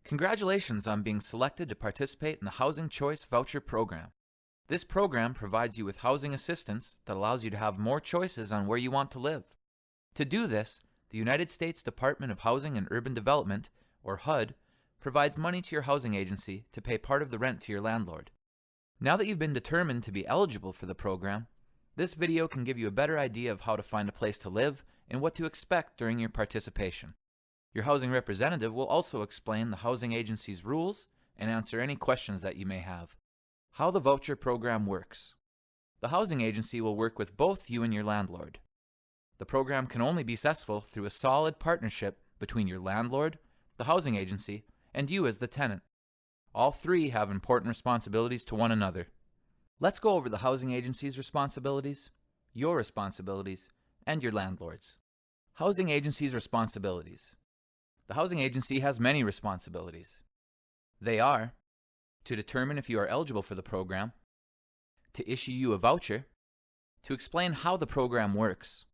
Congratulations on being selected to participate in the Housing Choice Voucher program. This program provides you with housing assistance that allows you to have more choices on where you want to live. To do this, the United States Department of Housing and Urban Development, or HUD, provides money to your housing agency to pay part of the rent to your landlord. Now that you've been determined to be eligible for the program, this video can give you a better idea of how to find a place to live and what to expect during your participation. Your housing representative will also explain the housing agency's rules and answer any questions that you may have. How the voucher program works. The housing agency will work with both you and your landlord. The program can only be successful through a solid partnership between your landlord, the housing agency, and you as the tenant. All three have important responsibilities to one another. Let's go over the housing agency's responsibilities, your responsibilities, and your landlord's. Housing agency's responsibilities. The housing agency has many responsibilities. They are to determine if you are eligible for the program, to issue you a voucher, to explain how the program works,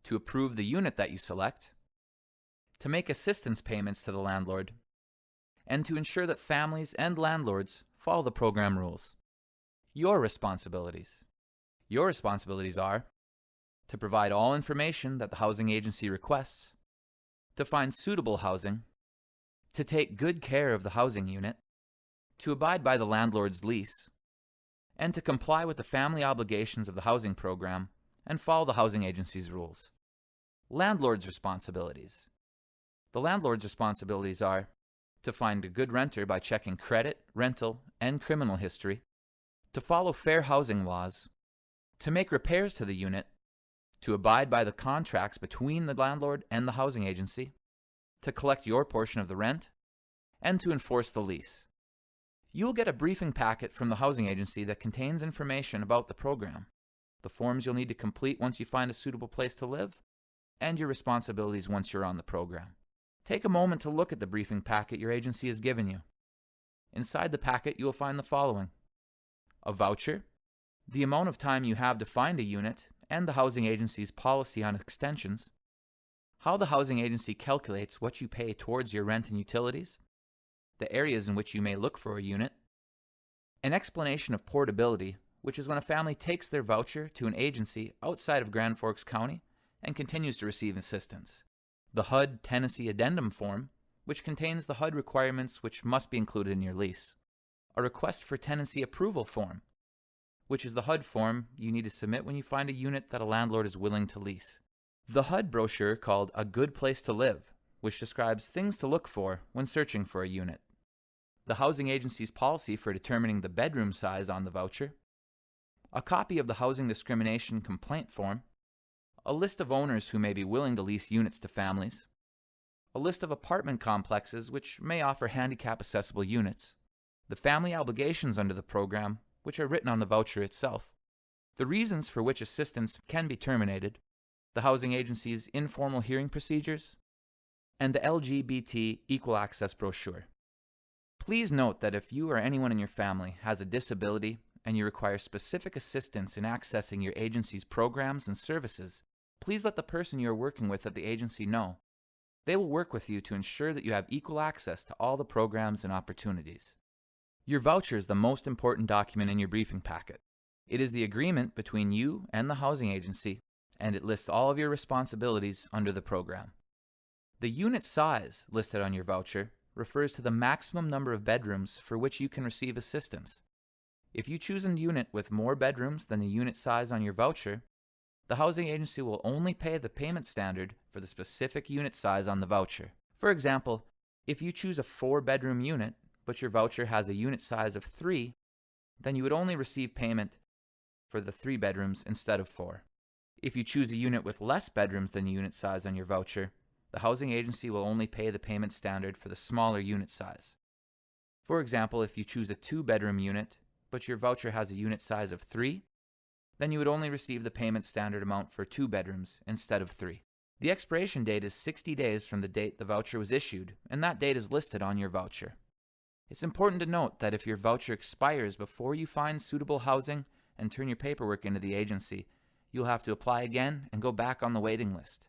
to approve the unit that you select, to make assistance payments to the landlord, and to ensure that families and landlords follow the program rules. Your responsibilities. Your responsibilities are to provide all information that the housing agency requests, to find suitable housing, to take good care of the housing unit, to abide by the landlord's lease, and to comply with the family obligations of the housing program and follow the housing agency's rules. Landlord's responsibilities. The landlord's responsibilities are to find a good renter by checking credit, rental, and criminal history, to follow fair housing laws, to make repairs to the unit, to abide by the contracts between the landlord and the housing agency, to collect your portion of the rent, and to enforce the lease. You will get a briefing packet from the housing agency that contains information about the program, the forms you'll need to complete once you find a suitable place to live, and your responsibilities once you're on the program. Take a moment to look at the briefing packet your agency has given you. Inside the packet, you will find the following: a voucher, the amount of time you have to find a unit, and the housing agency's policy on extensions, how the housing agency calculates what you pay towards your rent and utilities, the areas in which you may look for a unit, an explanation of portability, which is when a family takes their voucher to an agency outside of Grand Forks County and continues to receive assistance, the HUD Tenancy Addendum form, which contains the HUD requirements which must be included in your lease, a request for tenancy approval form, which is the HUD form you need to submit when you find a unit that a landlord is willing to lease. The HUD brochure called A Good Place to Live, which describes things to look for when searching for a unit. The housing agency's policy for determining the bedroom size on the voucher. A copy of the housing discrimination complaint form. A list of owners who may be willing to lease units to families. A list of apartment complexes which may offer handicap-accessible units. The family obligations under the program, which are written on the voucher itself, the reasons for which assistance can be terminated, the housing agency's informal hearing procedures, and the LGBT Equal Access brochure. Please note that if you or anyone in your family has a disability and you require specific assistance in accessing your agency's programs and services, please let the person you are working with at the agency know. They will work with you to ensure that you have equal access to all the programs and opportunities. Your voucher is the most important document in your briefing packet. It is the agreement between you and the housing agency, and it lists all of your responsibilities under the program. The unit size listed on your voucher refers to the maximum number of bedrooms for which you can receive assistance. If you choose a unit with more bedrooms than the unit size on your voucher, the housing agency will only pay the payment standard for the specific unit size on the voucher. For example, if you choose a 4-bedroom unit, but your voucher has a unit size of 3, then you would only receive payment for the 3 bedrooms instead of 4. If you choose a unit with less bedrooms than the unit size on your voucher, the housing agency will only pay the payment standard for the smaller unit size. For example, if you choose a 2-bedroom unit, but your voucher has a unit size of 3, then you would only receive the payment standard amount for 2 bedrooms instead of 3. The expiration date is 60 days from the date the voucher was issued, and that date is listed on your voucher. It's important to note that if your voucher expires before you find suitable housing and turn your paperwork into the agency, you'll have to apply again and go back on the waiting list.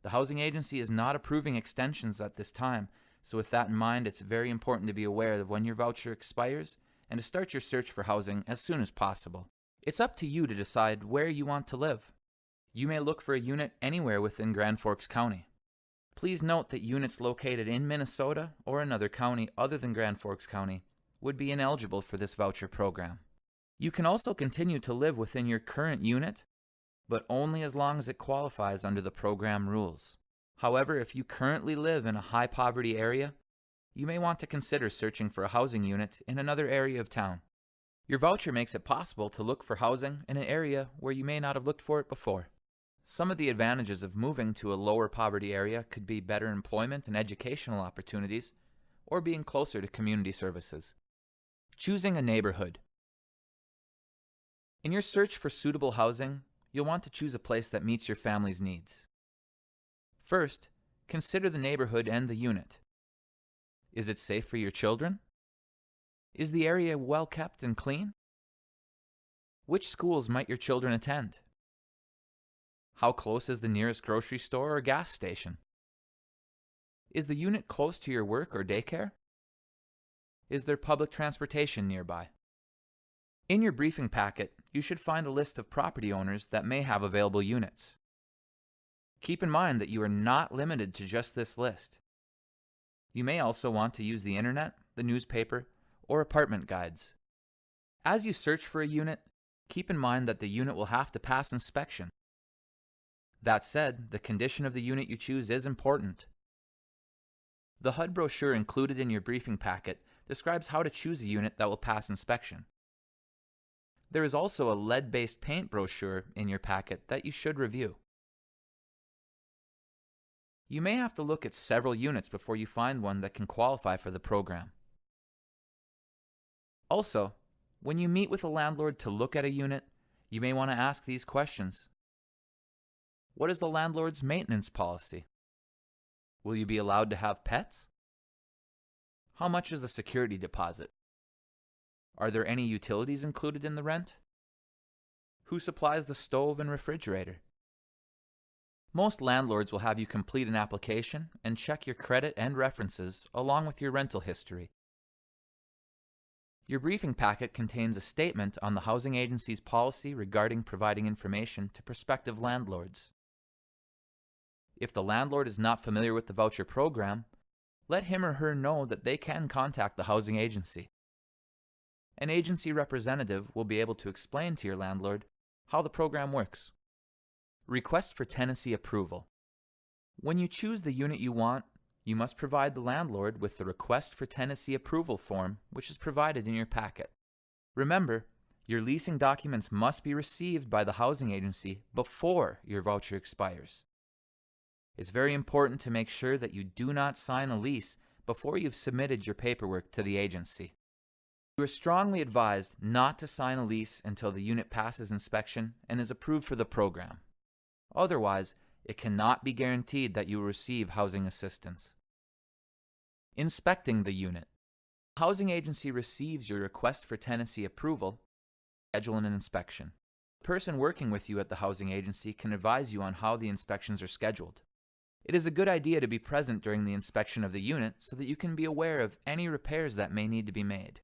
The housing agency is not approving extensions at this time, So with that in mind, it's very important to be aware of when your voucher expires and to start your search for housing as soon as possible. It's up to you to decide where you want to live. You may look for a unit anywhere within Grand Forks County. Please note that units located in Minnesota or another county other than Grand Forks County would be ineligible for this voucher program. You can also continue to live within your current unit, but only as long as it qualifies under the program rules. However, if you currently live in a high poverty area, you may want to consider searching for a housing unit in another area of town. Your voucher makes it possible to look for housing in an area where you may not have looked for it before. Some of the advantages of moving to a lower poverty area could be better employment and educational opportunities, or being closer to community services. Choosing a neighborhood. In your search for suitable housing, you'll want to choose a place that meets your family's needs. First, consider the neighborhood and the unit. Is it safe for your children? Is the area well kept and clean? Which schools might your children attend? How close is the nearest grocery store or gas station? Is the unit close to your work or daycare? Is there public transportation nearby? In your briefing packet, you should find a list of property owners that may have available units. Keep in mind that you are not limited to just this list. You may also want to use the internet, the newspaper, or apartment guides. As you search for a unit, keep in mind that the unit will have to pass inspection. That said, the condition of the unit you choose is important. The HUD brochure included in your briefing packet describes how to choose a unit that will pass inspection. There is also a lead-based paint brochure in your packet that you should review. You may have to look at several units before you find one that can qualify for the program. Also, when you meet with a landlord to look at a unit, you may want to ask these questions. What is the landlord's maintenance policy? Will you be allowed to have pets? How much is the security deposit? Are there any utilities included in the rent? Who supplies the stove and refrigerator? Most landlords will have you complete an application and check your credit and references along with your rental history. Your briefing packet contains a statement on the housing agency's policy regarding providing information to prospective landlords. If the landlord is not familiar with the voucher program, let him or her know that they can contact the housing agency. An agency representative will be able to explain to your landlord how the program works. Request for tenancy approval. When you choose the unit you want, you must provide the landlord with the request for tenancy approval form, which is provided in your packet. Remember, your leasing documents must be received by the housing agency before your voucher expires. It's very important to make sure that you do not sign a lease before you've submitted your paperwork to the agency. You are strongly advised not to sign a lease until the unit passes inspection and is approved for the program. Otherwise, it cannot be guaranteed that you will receive housing assistance. Inspecting the unit. The housing agency receives your request for tenancy approval, schedule an inspection. The person working with you at the housing agency can advise you on how the inspections are scheduled. It is a good idea to be present during the inspection of the unit so that you can be aware of any repairs that may need to be made.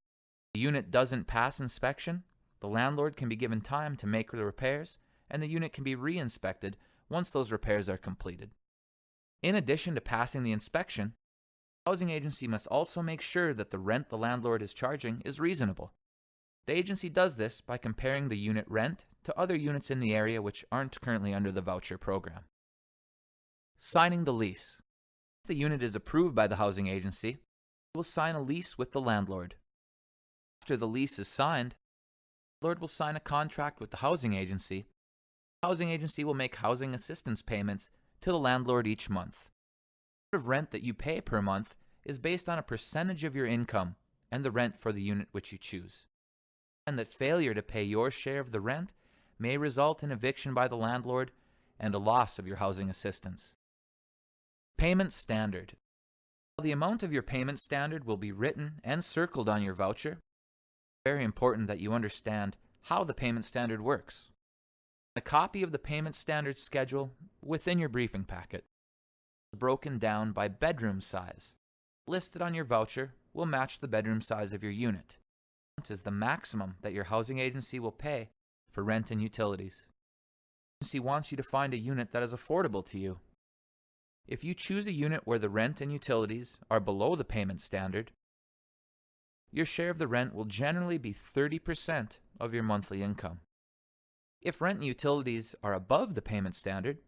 If the unit doesn't pass inspection, the landlord can be given time to make the repairs, and the unit can be re-inspected once those repairs are completed. In addition to passing the inspection, the housing agency must also make sure that the rent the landlord is charging is reasonable. The agency does this by comparing the unit rent to other units in the area which aren't currently under the voucher program. Signing the lease. If the unit is approved by the housing agency, you will sign a lease with the landlord. After the lease is signed, the landlord will sign a contract with the housing agency. The housing agency will make housing assistance payments to the landlord each month. The amount of rent that you pay per month is based on a percentage of your income and the rent for the unit which you choose. And that failure to pay your share of the rent may result in eviction by the landlord and a loss of your housing assistance. Payment standard. The amount of your payment standard will be written and circled on your voucher. It's very important that you understand how the payment standard works. A copy of the payment standard schedule within your briefing packet is broken down by bedroom size. listed on your voucher will match the bedroom size of your unit. This is the maximum that your housing agency will pay for rent and utilities. The agency wants you to find a unit that is affordable to you. If you choose a unit where the rent and utilities are below the payment standard, your share of the rent will generally be 30% of your monthly income. If rent and utilities are above the payment standard,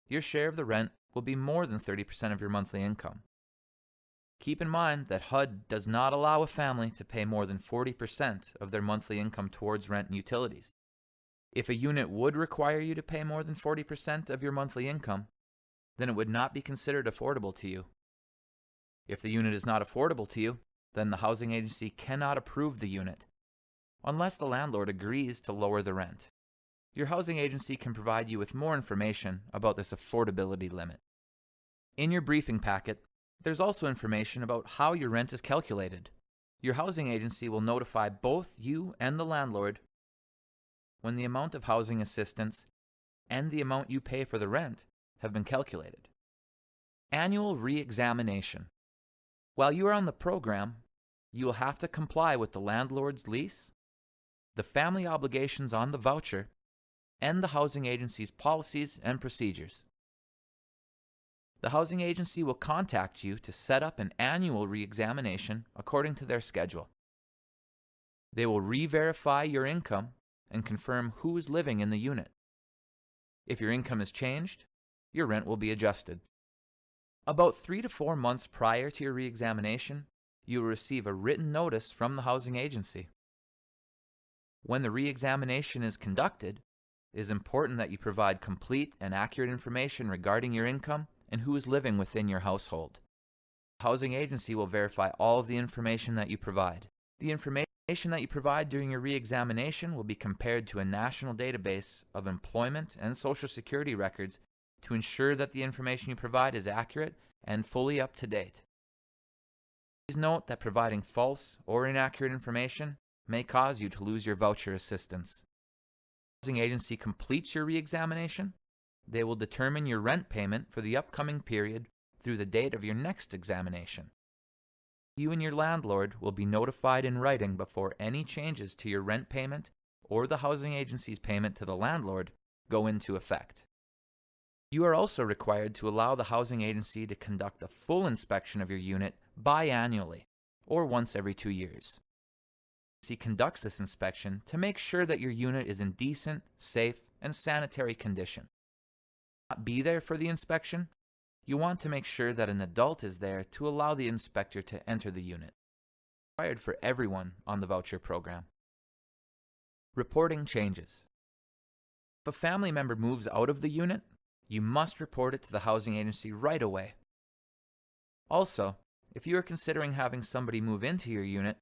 your share of the rent will be more than 30% of your monthly income. Keep in mind that HUD does not allow a family to pay more than 40% of their monthly income towards rent and utilities. If a unit would require you to pay more than 40% of your monthly income, then it would not be considered affordable to you. If the unit is not affordable to you, then the housing agency cannot approve the unit, unless the landlord agrees to lower the rent. Your housing agency can provide you with more information about this affordability limit. In your briefing packet, there's also information about how your rent is calculated. Your housing agency will notify both you and the landlord when the amount of housing assistance and the amount you pay for the rent have been calculated. Annual re-examination. While you are on the program, you will have to comply with the landlord's lease, the family obligations on the voucher, and the housing agency's policies and procedures. The housing agency will contact you to set up an annual re-examination according to their schedule. They will re-verify your income and confirm who is living in the unit. If your income is changed, your rent will be adjusted. About 3 to 4 months prior to your re-examination, you will receive a written notice from the housing agency. When the re-examination is conducted, it is important that you provide complete and accurate information regarding your income and who is living within your household. The housing agency will verify all of the information that you provide. The information that you provide during your re-examination will be compared to a national database of employment and Social Security records to ensure that the information you provide is accurate and fully up to date. Please note that providing false or inaccurate information may cause you to lose your voucher assistance. If the housing agency completes your re-examination, they will determine your rent payment for the upcoming period through the date of your next examination. You and your landlord will be notified in writing before any changes to your rent payment or the housing agency's payment to the landlord go into effect. You are also required to allow the housing agency to conduct a full inspection of your unit biannually, or once every 2 years. The agency conducts this inspection to make sure that your unit is in decent, safe, and sanitary condition. Not be there for the inspection, you want to make sure that an adult is there to allow the inspector to enter the unit. It's required for everyone on the voucher program. Reporting changes. If a family member moves out of the unit, you must report it to the housing agency right away. Also, if you are considering having somebody move into your unit,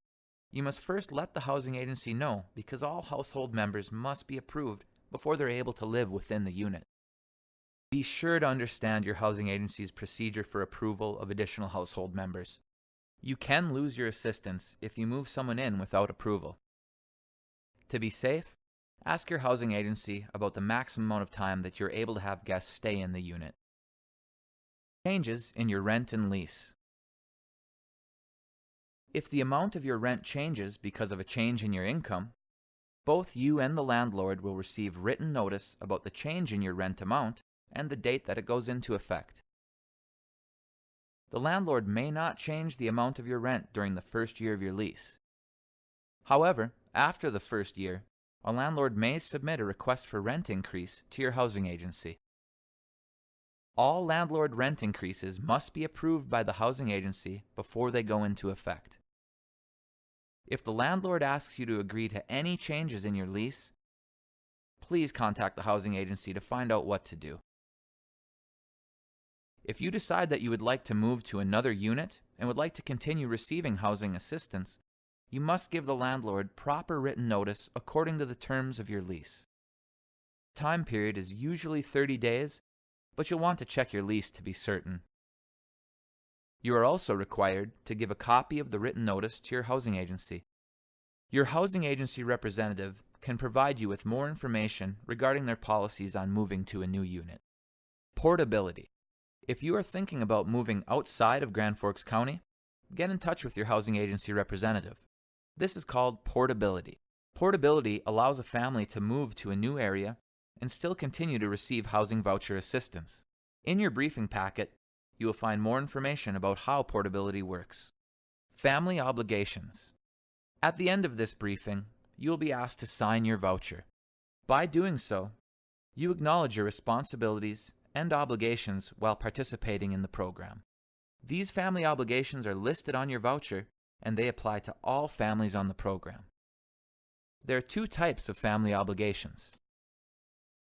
you must first let the housing agency know because all household members must be approved before they're able to live within the unit. Be sure to understand your housing agency's procedure for approval of additional household members. You can lose your assistance if you move someone in without approval. To be safe, ask your housing agency about the maximum amount of time that you're able to have guests stay in the unit. Changes in your rent and lease. If the amount of your rent changes because of a change in your income, both you and the landlord will receive written notice about the change in your rent amount and the date that it goes into effect. The landlord may not change the amount of your rent during the first year of your lease. However, after the first year, a landlord may submit a request for rent increase to your housing agency. All landlord rent increases must be approved by the housing agency before they go into effect. If the landlord asks you to agree to any changes in your lease, please contact the housing agency to find out what to do. If you decide that you would like to move to another unit and would like to continue receiving housing assistance, you must give the landlord proper written notice according to the terms of your lease. The time period is usually 30 days, but you'll want to check your lease to be certain. You are also required to give a copy of the written notice to your housing agency. Your housing agency representative can provide you with more information regarding their policies on moving to a new unit. Portability. If you are thinking about moving outside of Grand Forks County, get in touch with your housing agency representative. This is called portability. Portability allows a family to move to a new area and still continue to receive housing voucher assistance. In your briefing packet, you will find more information about how portability works. Family obligations. At the end of this briefing, you will be asked to sign your voucher. By doing so, you acknowledge your responsibilities and obligations while participating in the program. These family obligations are listed on your voucher, and they apply to all families on the program. There are two types of family obligations.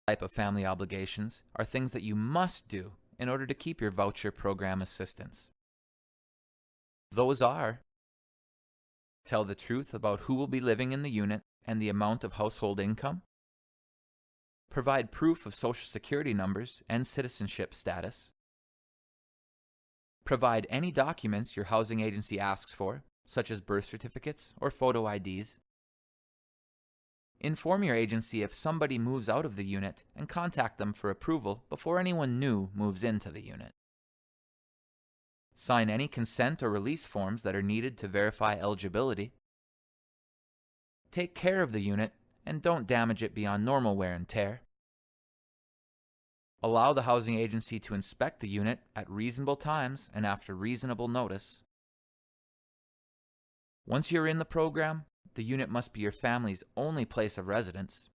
Type of family obligations are things that you must do in order to keep your voucher program assistance. Those are: tell the truth about who will be living in the unit and the amount of household income, provide proof of Social Security numbers and citizenship status, provide any documents your housing agency asks for, such as birth certificates or photo IDs, inform your agency if somebody moves out of the unit and contact them for approval before anyone new moves into the unit. Sign any consent or release forms that are needed to verify eligibility. Take care of the unit and don't damage it beyond normal wear and tear. Allow the housing agency to inspect the unit at reasonable times and after reasonable notice. Once you're in the program, the unit must be your family's only place of residence.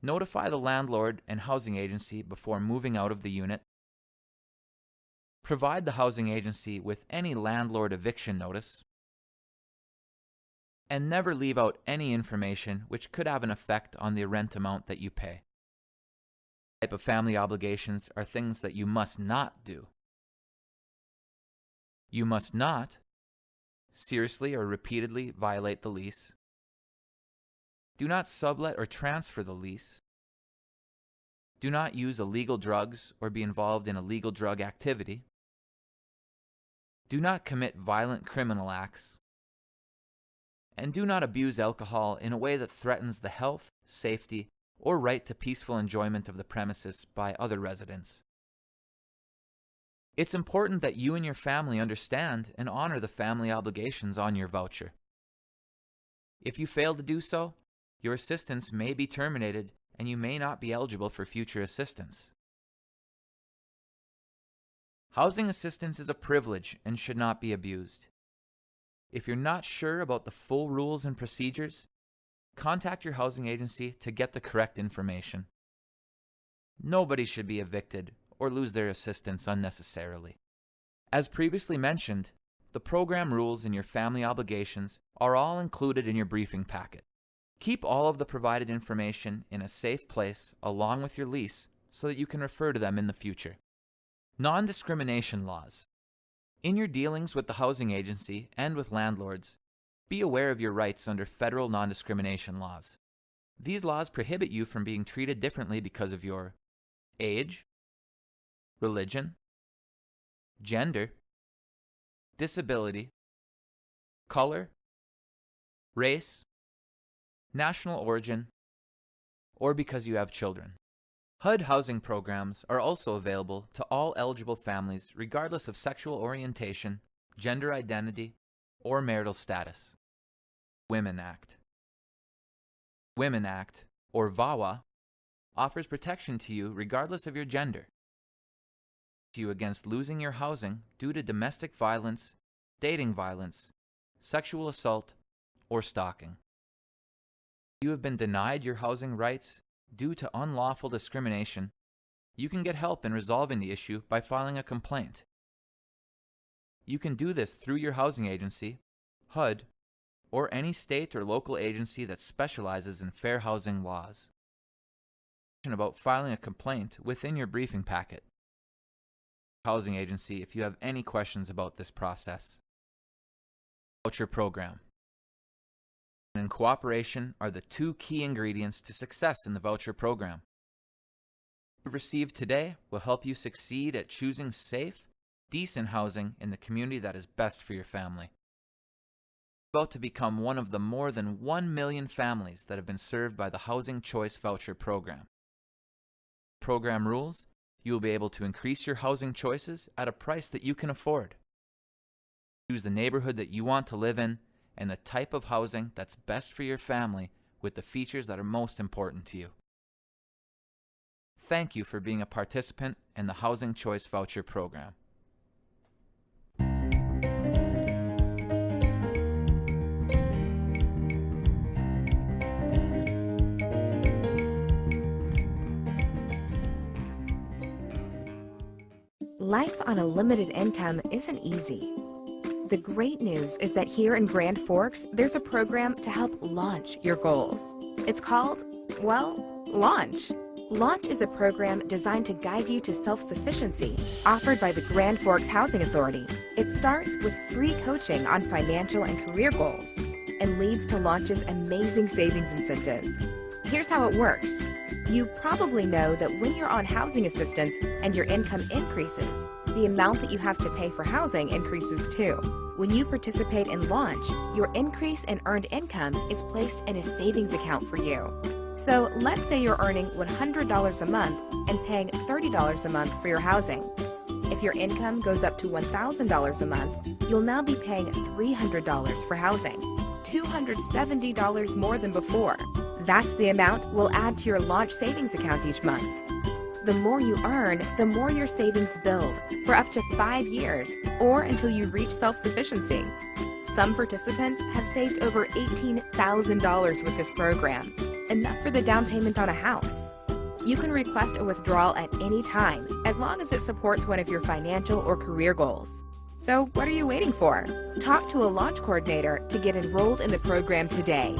Notify the landlord and housing agency before moving out of the unit. Provide the housing agency with any landlord eviction notice. And never leave out any information which could have an effect on the rent amount that you pay. Type of family obligations are things that you must not do. You must not seriously or repeatedly violate the lease. Do not sublet or transfer the lease. Do not use illegal drugs or be involved in illegal drug activity. Do not commit violent criminal acts. And do not abuse alcohol in a way that threatens the health, safety, or right to peaceful enjoyment of the premises by other residents. It's important that you and your family understand and honor the family obligations on your voucher. If you fail to do so, your assistance may be terminated and you may not be eligible for future assistance. Housing assistance is a privilege and should not be abused. If you're not sure about the full rules and procedures, contact your housing agency to get the correct information. Nobody should be evicted or lose their assistance unnecessarily. As previously mentioned, the program rules and your family obligations are all included in your briefing packet. Keep all of the provided information in a safe place along with your lease so that you can refer to them in the future. Non-discrimination laws. In your dealings with the housing agency and with landlords, be aware of your rights under federal non-discrimination laws. These laws prohibit you from being treated differently because of your age, religion, gender, disability, color, race, national origin, or because you have children. HUD housing programs are also available to all eligible families regardless of sexual orientation, gender identity, or marital status. Women Act. Women Act, or VAWA, offers protection to you regardless of your gender. To you against losing your housing due to domestic violence, dating violence, sexual assault, or stalking. If you have been denied your housing rights due to unlawful discrimination, you can get help in resolving the issue by filing a complaint. You can do this through your housing agency, HUD, or any state or local agency that specializes in fair housing laws. About filing a complaint within your briefing packet. Housing agency if you have any questions about this process. Voucher program. And cooperation are the two key ingredients to success in the voucher program. What you received today will help you succeed at choosing safe, decent housing in the community that is best for your family. You're about to become one of the more than 1 million families that have been served by the Housing Choice Voucher program. Program rules, you will be able to increase your housing choices at a price that you can afford. Choose the neighborhood that you want to live in and the type of housing that's best for your family with the features that are most important to you. Thank you for being a participant in the Housing Choice Voucher program. Life on a limited income isn't easy. The great news is that here in Grand Forks, there's a program to help launch your goals. It's called, well, Launch. Launch is a program designed to guide you to self-sufficiency, offered by the Grand Forks Housing Authority. It starts with free coaching on financial and career goals and leads to Launch's amazing savings incentives. Here's how it works. You probably know that when you're on housing assistance and your income increases, the amount that you have to pay for housing increases too. When you participate in Launch, your increase in earned income is placed in a savings account for you. So let's say you're earning $100 a month and paying $30 a month for your housing. If your income goes up to $1,000 a month, you'll now be paying $300 for housing, $270 more than before. That's the amount we'll add to your Launch savings account each month. The more you earn, the more your savings build for up to 5 years or until you reach self-sufficiency. Some participants have saved over $18,000 with this program, enough for the down payment on a house. You can request a withdrawal at any time, as long as it supports one of your financial or career goals. So what are you waiting for? Talk to a Launch coordinator to get enrolled in the program today.